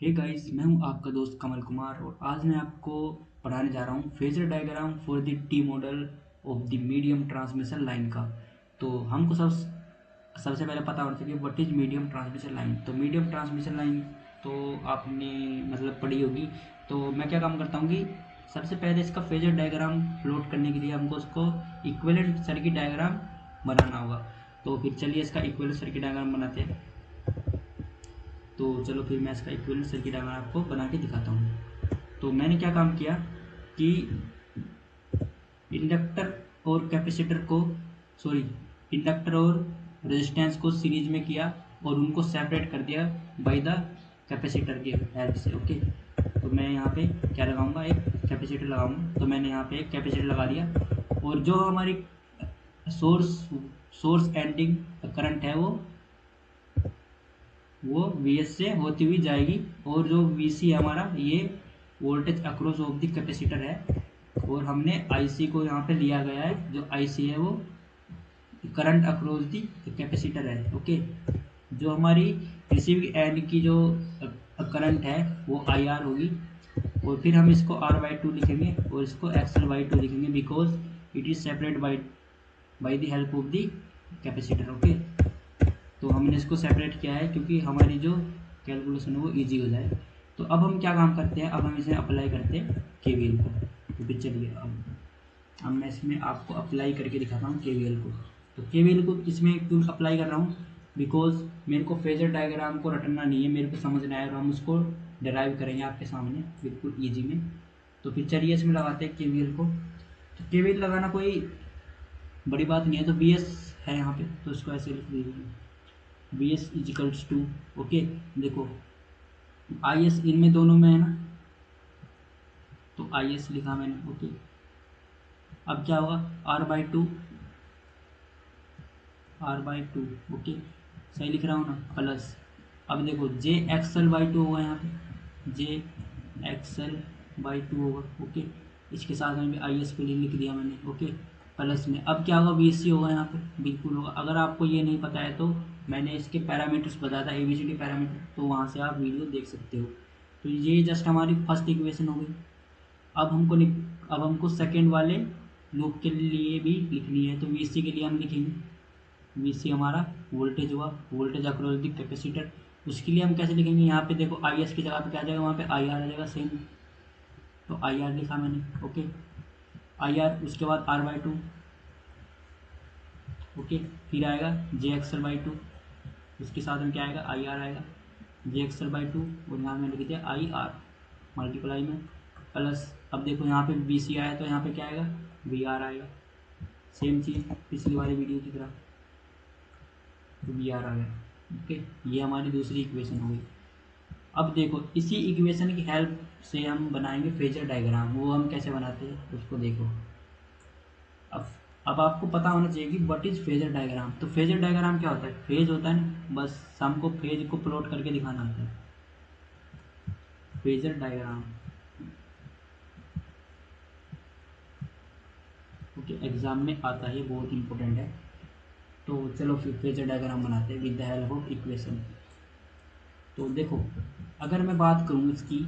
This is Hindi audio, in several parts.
हे गाइस, मैं हूं आपका दोस्त कमल कुमार और आज मैं आपको पढ़ाने जा रहा हूं phasor diagram for the T model of the medium transmission line का। तो हमको सबसे पहले पता होना चाहिए what is medium transmission line. तो मीडियम ट्रांसमिशन लाइन तो आपने मतलब पढ़ी होगी। तो मैं क्या काम करता हूँ कि सबसे पहले इसका फेजर डायग्राम प्लॉट करने के लिए हमको उसको इक्विवेलेंट सर्किट डायग्राम बनाना होगा। तो फिर चलिए इसका इक्विवेलेंट सर्किट डायग्राम बनाते हैं। तो चलो फिर मैं इसका इक्विवेलेंट सर्किट डायग्राम आपको बना के दिखाता हूँ। तो मैंने क्या काम किया कि इंडक्टर और कैपेसिटर को इंडक्टर और रेजिस्टेंस को सीरीज में किया और उनको सेपरेट कर दिया बाय द कैपेसिटर के हेल्प से। ओके, तो मैं यहाँ पे क्या लगाऊंगा, एक कैपेसिटर लगाऊंगा। तो मैंने यहाँ पे एक कैपेसिटर लगा दिया और जो हमारी सोर्स एंडिंग करंट है वो Vs से होती हुई जाएगी और जो Vc हमारा ये voltage across of the capacitor है और हमने IC को यहाँ पे लिया गया है। जो IC है वो करंट अक्रॉस द कैपेसिटर है। ओके, जो हमारी रिसीविंग एंड की जो करंट है वो IR होगी और फिर हम इसको R/2 लिखेंगे और इसको XL/2 लिखेंगे because it is separate by the help of the capacitor. Okay, तो हमने इसको सेपरेट किया है क्योंकि हमारी जो कैलकुलेशन है वो इजी हो जाए। तो अब हम क्या काम करते हैं, अब हम इसे अप्लाई करते हैं KVL को। तो फिर चलिए अब मैं इसमें आपको अप्लाई करके दिखाता हूँ KVL को। तो KVL को इसमें क्यों अप्लाई कर रहा हूँ, बिकॉज मेरे को फेजर डायग्राम को रटना नहीं है, मेरे को समझना है और हम उसको डिराइव करेंगे आपके सामने बिल्कुल ईजी में। तो फिर चलिए इसमें लगाते हैं KVL को। तो KVL लगाना कोई बड़ी बात नहीं है। तो BS है यहाँ पे, तो इसको ऐसे लिख दीजिए BS इजिकल्स टू। ओके, देखो IS इनमें दोनों में है ना, तो IS लिखा मैंने। ओके, अब क्या होगा R/2 ओके, सही लिख रहा हूँ ना, प्लस अब देखो JXL/2 होगा यहाँ पे, JXL/2 होगा। ओके, इसके साथ में भी IS को लिख दिया मैंने। ओके, प्लस में अब क्या होगा VC होगा यहाँ पे, बिल्कुल होगा। अगर आपको ये नहीं पता है तो मैंने इसके पैरामीटर्स बताया था, ABCD पैरामीटर, तो वहाँ से आप वीडियो देख सकते हो। तो ये जस्ट हमारी फर्स्ट इक्वेशन हो गई। अब हमको सेकेंड वाले लूप के लिए भी लिखनी है। तो VC के लिए हम लिखेंगे, VC हमारा वोल्टेज हुआ, वोल्टेज अक्रॉस द कैपेसिटर। उसके लिए हम कैसे लिखेंगे, यहाँ पे देखो IS की जगह पे क्या आ जाएगा, वहाँ पे IR आ जाएगा सेम। तो IR लिखा मैंने। ओके, IR, उसके बाद R/2। ओके, फिर आएगा JXL/2, उसके साथ में क्या आएगा, IR आएगा, JXL/2 और यहाँ में लिख दिया IR मल्टीप्लाई में प्लस। अब देखो यहाँ पे BC आया तो यहाँ पे क्या आएगा, VR आएगा, सेम चीज़ पिछली वाली वीडियो की तरह, तो VR आ गया। ओके, ये हमारी दूसरी इक्वेशन हो गई। अब देखो इसी इक्वेशन की हेल्प से हम बनाएंगे फेजर डायग्राम। वो हम कैसे बनाते हैं उसको देखो। अब आपको पता होना चाहिए कि व्हाट इज फेजर डायग्राम। तो फेजर डायग्राम क्या होता है, फेज होता है ना, बस हमको फेज को प्लॉट करके दिखाना होता है। फेजर डायग्राम ओके, एग्जाम में आता है, बहुत इंपॉर्टेंट है। तो चलो फिर फेजर डायग्राम बनाते हैं with the help of equation. तो देखो अगर मैं बात करूँ इसकी,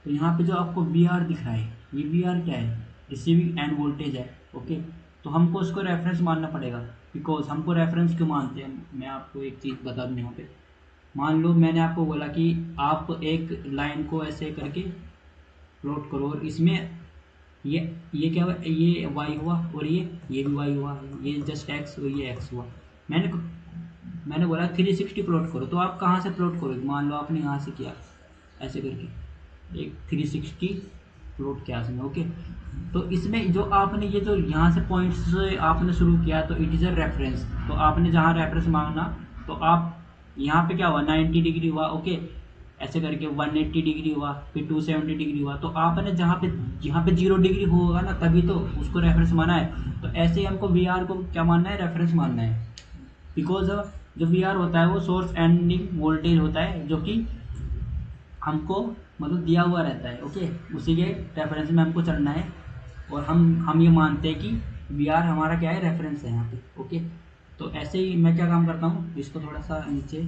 तो यहाँ पे जो आपको VR दिख रहा है, ये VR क्या है, रिसीविंग एंड वोल्टेज है। ओके, तो हमको उसको रेफरेंस मानना पड़ेगा। बिकॉज हमको रेफरेंस क्यों मानते हैं, मैं आपको एक चीज़ बता दूँ यहाँ पे। मान लो मैंने आपको बोला कि आप एक लाइन को ऐसे करके प्लॉट करो और इसमें ये क्या हुआ, ये Y हुआ और ये भी Y हुआ, ये जस्ट X और ये X हुआ। मैंने बोला 360 प्लॉट करो, तो आप कहाँ से प्लॉट करोगे, मान लो आपने यहाँ से किया ऐसे करके एक 360 प्लॉट किया इसमें। ओके, तो इसमें जो आपने ये जो यहाँ से पॉइंट से आपने शुरू किया तो इट इज़ अ रेफरेंस। तो आपने जहाँ रेफरेंस मांगना, तो आप यहाँ पे क्या हुआ 90 डिग्री हुआ। ओके, ऐसे करके 180 डिग्री हुआ, फिर 270 डिग्री हुआ। तो आपने यहाँ पे 0 डिग्री होगा ना, तभी तो उसको रेफरेंस माना है। तो ऐसे ही हमको VR को क्या मानना है, रेफरेंस मानना है। बिकॉज जो VR होता है वो सोर्स एंडिंग वोल्टेज होता है, जो कि हमको मतलब दिया हुआ रहता है। ओके, उसी के रेफरेंस में हमको चलना है और हम ये मानते हैं कि VR हमारा क्या है, रेफरेंस है यहाँ पे। ओके, तो ऐसे ही मैं क्या काम करता हूँ, इसको थोड़ा सा नीचे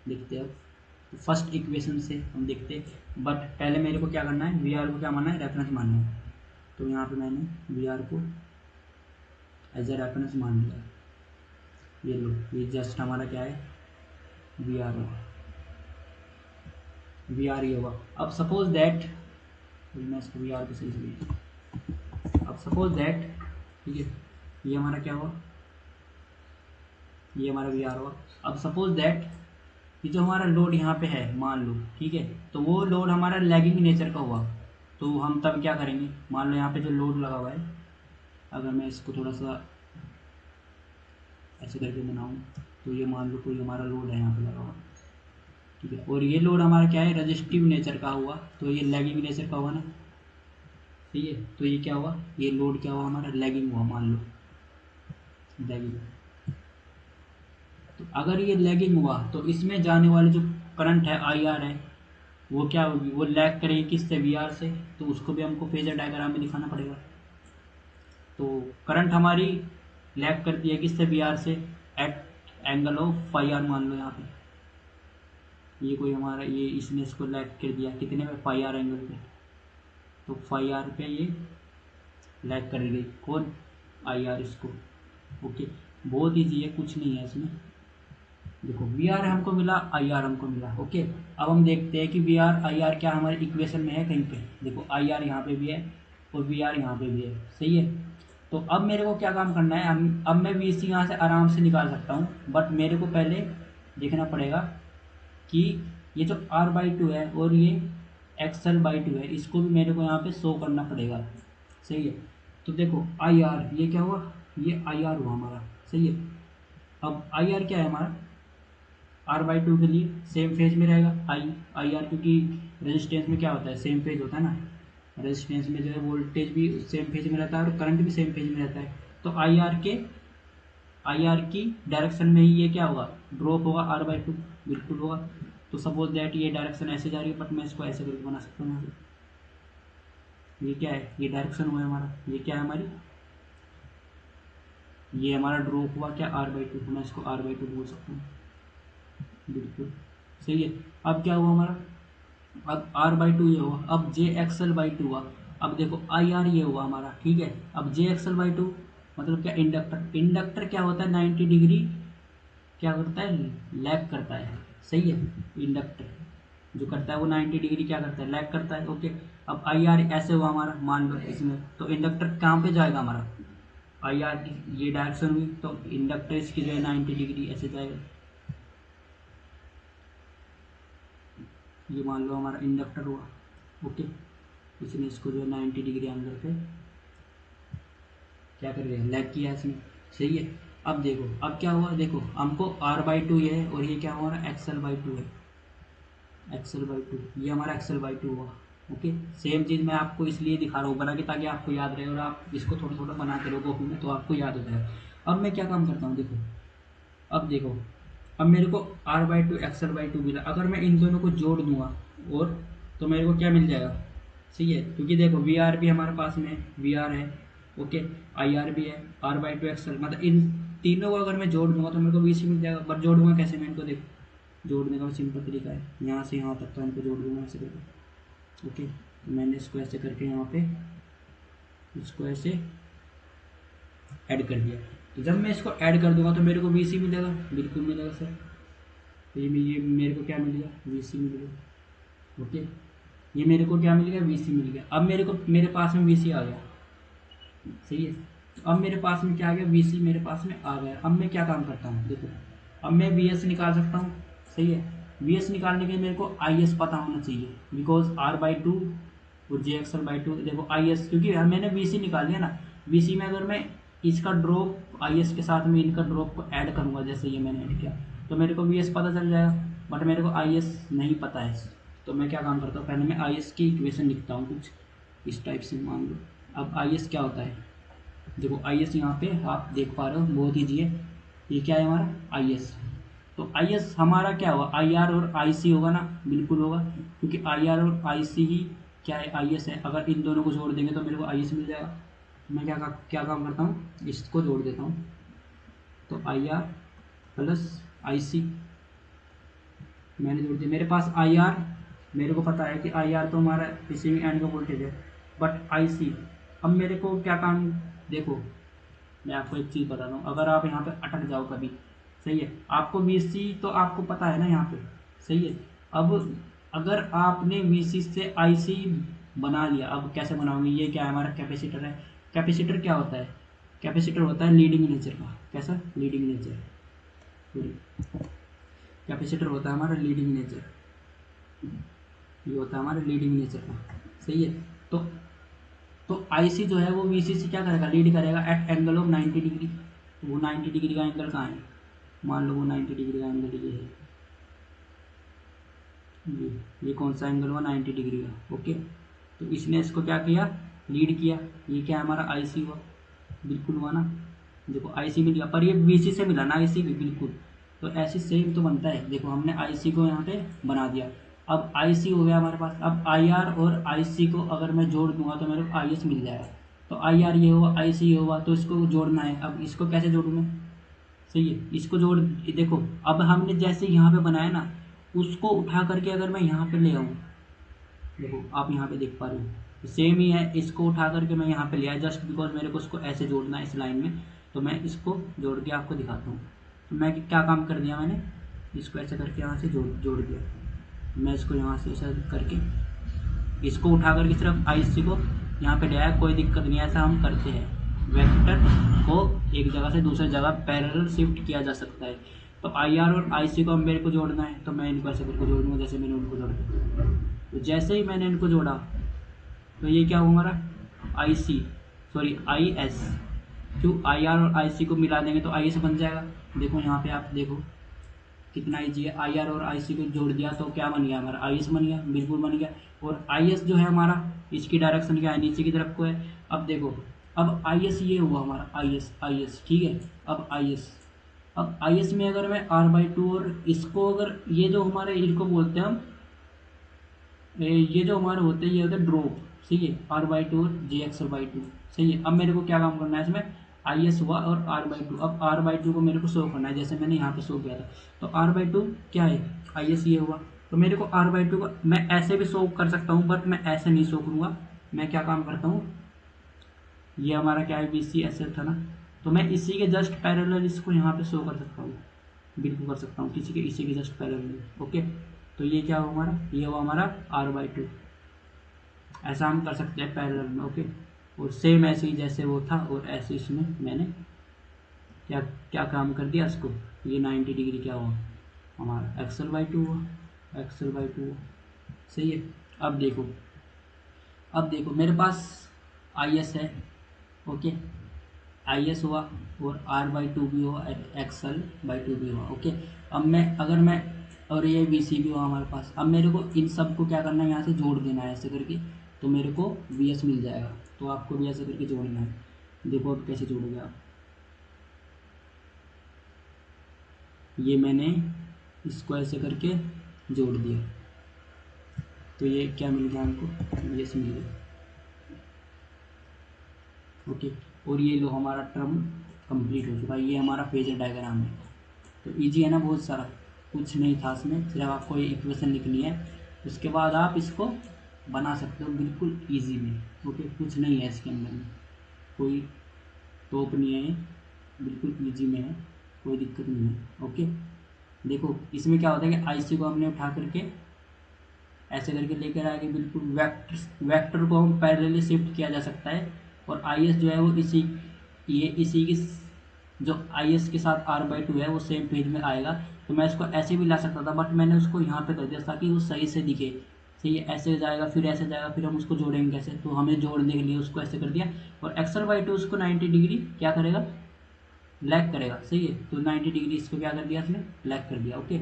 लिखते हैं। फर्स्ट इक्वेशन से हम देखते हैं, बट पहले मेरे को क्या करना है, वी आर को क्या मानना है, रेफरेंस मानना है। तो यहाँ पे मैंने वी आर को एज ए रेफरेंस मान लिया। ये लो, ये जस्ट हमारा क्या है, वी आर होगा, वी आर ये होगा। अब सपोज दैट, मैं इसको वी आर को सही से, अब सपोज दैट, ठीक है, ये हमारा क्या हुआ, ये हमारा वी आर हुआ। अब सपोज दैट ये जो हमारा लोड यहाँ पे है मान लो, ठीक है, तो वो लोड हमारा लैगिंग नेचर का हुआ, तो हम तब क्या करेंगे, मान लो यहाँ पे जो लोड लगा हुआ है, अगर मैं इसको थोड़ा सा ऐसे करके बनाऊँ, तो ये मान लो कोई हमारा लोड है यहाँ पे लगा हुआ, ठीक है, और ये लोड हमारा क्या है, रजिस्टिव नेचर का हुआ, तो ये लैगिंग नेचर का हुआ ना, ठीक है, तो ये क्या हुआ, ये लोड क्या हुआ हमारा, लैगिंग हुआ, मान लो लैगिंग। तो अगर ये लैगिंग हुआ तो इसमें जाने वाले जो करंट है आई आर है, वो क्या होगी, वो लैग करेगी किससे, वी आर से, तो उसको भी हमको फेजर डायग्राम में दिखाना पड़ेगा। तो करंट हमारी लैग करती है किससे, we are say, at angle of phi R, मान लो यहाँ पे ये कोई हमारा, ये इसने इसको लैग कर दिया कितने में, फाई आर एंगल पे, तो फाई आर पे ये लैग कर गई, कौन, आई आर इसको। ओके, बहुत ईजी है, कुछ नहीं है इसमें। देखो वी आर हमको मिला, आई आर हमको मिला। ओके, अब हम देखते हैं कि वी आर आई आर क्या हमारे इक्वेशन में है कहीं पे। देखो आई आर यहाँ पे भी है और वी आर यहाँ पे भी है, सही है। तो अब मेरे को क्या काम करना है, अब मैं वी सी यहाँ से आराम से निकाल सकता हूँ, बट मेरे को पहले देखना पड़ेगा कि ये जो आर बाई टू है और ये एक्सएल बाई टू है, इसको भी मेरे को यहाँ पे शो करना पड़ेगा, सही है। तो देखो आई आर, ये क्या हुआ, ये आई आर हुआ हमारा, सही है। अब आई आर क्या है हमारा, आर बाई टू के लिए सेम फेज में रहेगा आई आर, क्योंकि रेजिस्टेंस में क्या होता है, सेम फेज होता है ना, रेजिस्टेंस में जो है वोल्टेज भी सेम फेज में रहता है और करंट भी सेम फेज में रहता है। तो आई आर की डायरेक्शन में ही ये क्या होगा, ड्रॉप होगा, आर बाई टू बिल्कुल होगा। तो सपोज दैट ये डायरेक्शन ऐसे जा रही है, बट मैं इसको ऐसे करके बना सकता हूँ। ये क्या है, ये डायरेक्शन हुआ हमारा, ये क्या है हमारी, ये हमारा ड्रॉप हुआ क्या, आर बाई टू, मैं इसको आर बाई टू बोल सकता हूँ, बिल्कुल सही है। अब क्या हुआ हमारा, अब आर बाई टू ये हुआ, अब जे एक्सएल बाई टू हुआ। अब देखो आई आर ये हुआ हमारा, ठीक है। अब जे एक्सएल बाई टू मतलब क्या, इंडक्टर, इंडक्टर क्या होता है, 90 डिग्री क्या करता है, लैग करता है, सही है। इंडक्टर जो करता है वो 90 डिग्री क्या करता है, लैग करता है। ओके, अब आई आर ऐसे हुआ हमारा, मान लो इसमें, तो इंडक्टर कहाँ पे जाएगा हमारा, आई आर की ये डायरेक्शन हुई, तो इंडक्टर इसकी जो है 90 डिग्री ऐसे जाएगा। ये मान लो हमारा इंडक्टर हुआ, ओके, इसने इसको जो है 90 डिग्री एंगल पे क्या कर रहे हैं, लैग किया इसने, सही है। अब देखो अब क्या हुआ, देखो हमको आर बाई टू ये है और ये क्या हुआ, एक्सएल बाई टू है, एक्सएल बाई टू, ये हमारा एक्सएल बाई टू हुआ। ओके, सेम चीज़ मैं आपको इसलिए दिखा रहा हूँ बना के, ताकि आपको याद रहे और आप इसको थोड़ा थोड़ा बनाते रहो कॉपी में, तो आपको याद हो जाएगा। अब मैं क्या काम करता हूँ, देखो अब देखो, अब मेरे को R by two XL by two मिला, अगर मैं इन दोनों को जोड़ दूंगा और, तो मेरे को क्या मिल जाएगा, सही है, क्योंकि देखो वी आर भी हमारे पास में वी आर है, ओके, आई आर भी है, आर बाई टू एक्सएल, मतलब इन तीनों को अगर मैं जोड़ दूंगा तो मेरे को वी सी मिल जाएगा। बट जोड़ूंगा कैसे, मैं इनको देखो जोड़ने का सिंपल तरीका है, यहाँ से यहाँ तक तो इनको जोड़ दूंगा ऐसे करके। ओके, तो मैंने इसको ऐसे करके यहाँ पे इसको ऐसे ऐड कर दिया, तो जब मैं इसको ऐड कर दूंगा तो मेरे को वी सी मिलेगा, बिल्कुल मिलेगा सर। तो ये मेरे को क्या मिलेगा, वी सी मिलेगा। ओके, ये मेरे को क्या मिल गया, वी सी मिल गया। अब मेरे पास में वी सी आ गया, सही है। तो अब मेरे पास में क्या आ गया, वी सी मेरे पास में आ गया। अब मैं क्या काम करता हूँ, देखो अब मैं वी एस निकाल सकता हूँ, सही है। वी एस निकालने के लिए मेरे को आई एस पता होना चाहिए, बिकॉज आर बाई टू और जे एक्स एल बाई टू, देखो आई एस, क्योंकि मैंने वी सी निकाल लिया ना, वी सी में अगर मैं इसका ड्रॉप आई एस के साथ में इनका ड्रॉप को ऐड करूँगा, जैसे ये मैंने ऐड किया, तो मेरे को वी एस पता चल जाएगा। बट मेरे को आई एस नहीं पता है, तो मैं क्या काम करता हूँ, पहले मैं आई एस की इक्वेशन लिखता हूँ कुछ इस टाइप से, मान लो। अब आई एस क्या होता है, देखो आई एस यहाँ पे आप देख पा रहे हो, बहुत ईजी है। ये क्या है हमारा आई एस, तो आई एस हमारा क्या होगा, आई आर और आई सी होगा ना, बिल्कुल होगा, क्योंकि आई आर और आई सी ही क्या है, आई एस है। अगर इन दोनों को जोड़ देंगे तो मेरे को आई एस मिल जाएगा। तो मैं क्या काम करता हूँ, इसको जोड़ देता हूँ, तो आई आर प्लस आई सी, मैंने जोड़ दिया। मेरे पास आई आर, मेरे को पता है कि आई आर तो हमारा रिसीविंग एंड का वोल्टेज है, बट आई सी, अब मेरे को क्या काम, देखो मैं आपको एक चीज़ बताता हूँ, अगर आप यहाँ पे अटक जाओ कभी, सही है, आपको वी सी तो आपको पता है ना यहाँ पे, सही है, अब अगर आपने वी सी से आई सी बना लिया, अब कैसे बनाओगे, ये क्या है, हमारा कैपेसिटर है। कैपेसिटर क्या होता है, कैपेसिटर होता है लीडिंग नेचर का, कैसा, लीडिंग नेचर, कैपेसिटर होता है हमारा लीडिंग नेचर, ये होता है हमारा लीडिंग नेचर का, सही है। तो आईसी जो है वो वीसी से क्या करेगा, लीड करेगा एट एंगल ऑफ 90 डिग्री। वो 90 डिग्री का एंगल कहाँ है, मान लो वो 90 डिग्री का एंगल ये है, ये कौन सा एंगल हुआ, 90 डिग्री का, ओके। तो इसने इसको क्या किया, लीड किया, ये क्या है हमारा आईसी हुआ, बिल्कुल हुआ ना, देखो आईसी मिल गया, पर ये वीसी से मिला ना आईसी भी, बिल्कुल। तो ऐसे सेम तो बनता है, देखो हमने आईसी को यहाँ पे बना दिया, अब आईसी हो गया हमारे पास। अब आईआर और आईसी को अगर मैं जोड़ दूंगा तो मेरे को आईएस मिल जाएगा। तो आईआर ये हुआ, आईसी ये हुआ, तो इसको जोड़ना है। अब इसको कैसे जोड़ूँ मैं, सही है, इसको जोड़, देखो अब हमने जैसे यहाँ पे बनाया ना, उसको उठा करके अगर मैं यहाँ पे ले आऊँ, देखो आप यहाँ पे देख पा रहे हो सेम ही है, इसको उठा करके मैं यहाँ पे ले आया, जस्ट बिकॉज मेरे को इसको ऐसे जोड़ना है इस लाइन में, तो मैं इसको जोड़ के आपको दिखाता हूँ। तो मैं क्या काम कर दिया, मैंने इसको ऐसे करके यहाँ से जोड़ दिया, मैं इसको यहाँ से ऐसा करके इसको उठा करके सिर्फ आईसी को यहाँ पे ले आया, कोई दिक्कत नहीं है, ऐसा हम करते हैं, वेक्टर को एक जगह से दूसरी जगह पैरेलल शिफ्ट किया जा सकता है। तो आई आर और आई सी को मेरे को जोड़ना है, तो मैं इनको ऐसे करके जोड़ दूँगा जैसे मैंने उनको जोड़ा। तो जैसे ही मैंने इनको जोड़ा तो ये क्या हुआ हमारा, आई सी, सॉरी आई एस, क्यों, आई आर और आई सी को मिला देंगे तो आई एस बन जाएगा। देखो यहाँ पे आप देखो कितना ईजी है, आई आर और आई सी को जोड़ दिया तो क्या बन गया हमारा, आई एस बन गया, बिल्कुल बन गया। और आई एस जो है हमारा, इसकी डायरेक्शन क्या है, नीचे की तरफ को है। अब देखो, अब आई एस ये हुआ हमारा, आई एस ठीक है। अब आई एस, अब आई एस में अगर मैं आर बाई टू और इसको अगर, ये जो हमारे इनको बोलते हैं हम, ये जो हमारे होते हैं ये होते हैं ड्रॉप, सही है, आर बाई टू और जे एक्स बाई टू, सही है। अब मेरे को क्या काम करना है इसमें, आई एस हुआ और आर बाई टू, अब आर बाई टू को मेरे को शो करना है, जैसे मैंने यहाँ पे शो किया था। तो आर बाई टू क्या है, आई एस ये हुआ, तो मेरे को आर बाई टू को मैं ऐसे भी शो कर सकता हूँ, बट मैं ऐसे नहीं शो करूँगा। मैं क्या काम करता हूँ, ये हमारा क्या है, बी सी ऐसे था ना, तो मैं इसी के जस्ट पैरेलल इसको यहाँ पे शो कर सकता हूँ, बिल्कुल कर सकता हूँ, इसी के जस्ट पैरेलल, ओके। तो ये क्या हुआ हमारा, ये हुआ हमारा आर बाई टू, ऐसा हम कर सकते हैं पैरेलल में, ओके। और सेम ऐसे ही जैसे वो था, और ऐसे इसमें मैंने क्या क्या काम कर दिया इसको, ये 90 डिग्री क्या हुआ हमारा, एक्सल बाई टू हुआ, एक्सल बाई टू हुआ, सही है। अब देखो, अब देखो मेरे पास आई एस है, ओके, आई एस हुआ और आर बाई टू भी हुआ, एक्सल बाई टू भी हुआ, ओके। अब मैं अगर मैं, और ये वी सी भी हुआ हमारे पास, अब मेरे को इन सब को क्या करना है, यहाँ से जोड़ देना है ऐसे करके, तो मेरे को वी एस मिल जाएगा। तो आपको भी ऐसे करके जोड़ना है, देखो अब कैसे जोड़ोगे आप, ये मैंने इसको ऐसे करके जोड़ दिया, तो ये क्या मिल गया हमको, वी एस मिल गया, ओके। और ये लो हमारा टर्म कंप्लीट हो चुका है, ये हमारा फेजर डायग्राम है। तो इजी है ना, बहुत सारा कुछ नहीं था इसमें, सिर्फ आपको ये इक्वेशन लिखनी है, उसके बाद आप इसको बना सकते हो बिल्कुल इजी में, ओके। कुछ नहीं है इसके अंदर में, कोई टॉप नहीं है, बिल्कुल इजी में है, कोई दिक्कत नहीं है, ओके। देखो इसमें क्या होता है कि आईसी को हमने उठा करके ऐसे करके लेकर आएंगे, बिल्कुल वेक्टर को हम पैरेलली शिफ्ट किया जा सकता है। और आई एस जो है वो इसी की, जो आई एस के साथ आर बाई टू है वो सेम पेज में आएगा। तो मैं इसको ऐसे भी ला सकता था, बट मैंने उसको यहाँ पे कर दिया ताकि वो सही से दिखे, सही है। ऐसे जाएगा, फिर ऐसे जाएगा, फिर हम उसको जोड़ेंगे कैसे, तो हमें जोड़ने के लिए उसको ऐसे कर दिया। और एक्सल बाई टू उसको 90 डिग्री क्या करेगा, लैग करेगा, सही है। तो 90 डिग्री इसको क्या कर दिया, इसने लैग कर दिया, ओके।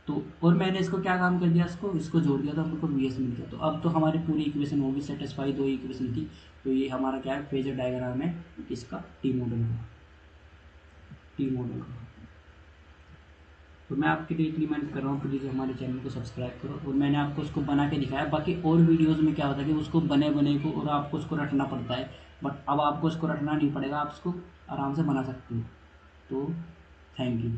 तो और मैंने इसको क्या काम कर दिया, इसको जोड़ दिया, तो हमको वी एस मिल गया। तो अब तो हमारी पूरी इक्वेशन होगी सेटिस्फाई, दो इक्वेशन थी। तो ये हमारा क्या है, फेजर डायग्राम है इसका, टी मॉडल का, टी मॉडल का। तो मैं आपके लिए रिकमेंड कर रहा हूँ, प्लीज़ हमारे चैनल को सब्सक्राइब करो। और मैंने आपको उसको बना के दिखाया, बाकी और वीडियोज़ में क्या होता है कि उसको बने को और आपको उसको रटना पड़ता है, बट अब आपको उसको रटना नहीं पड़ेगा, आप उसको आराम से बना सकते हो। तो थैंक यू।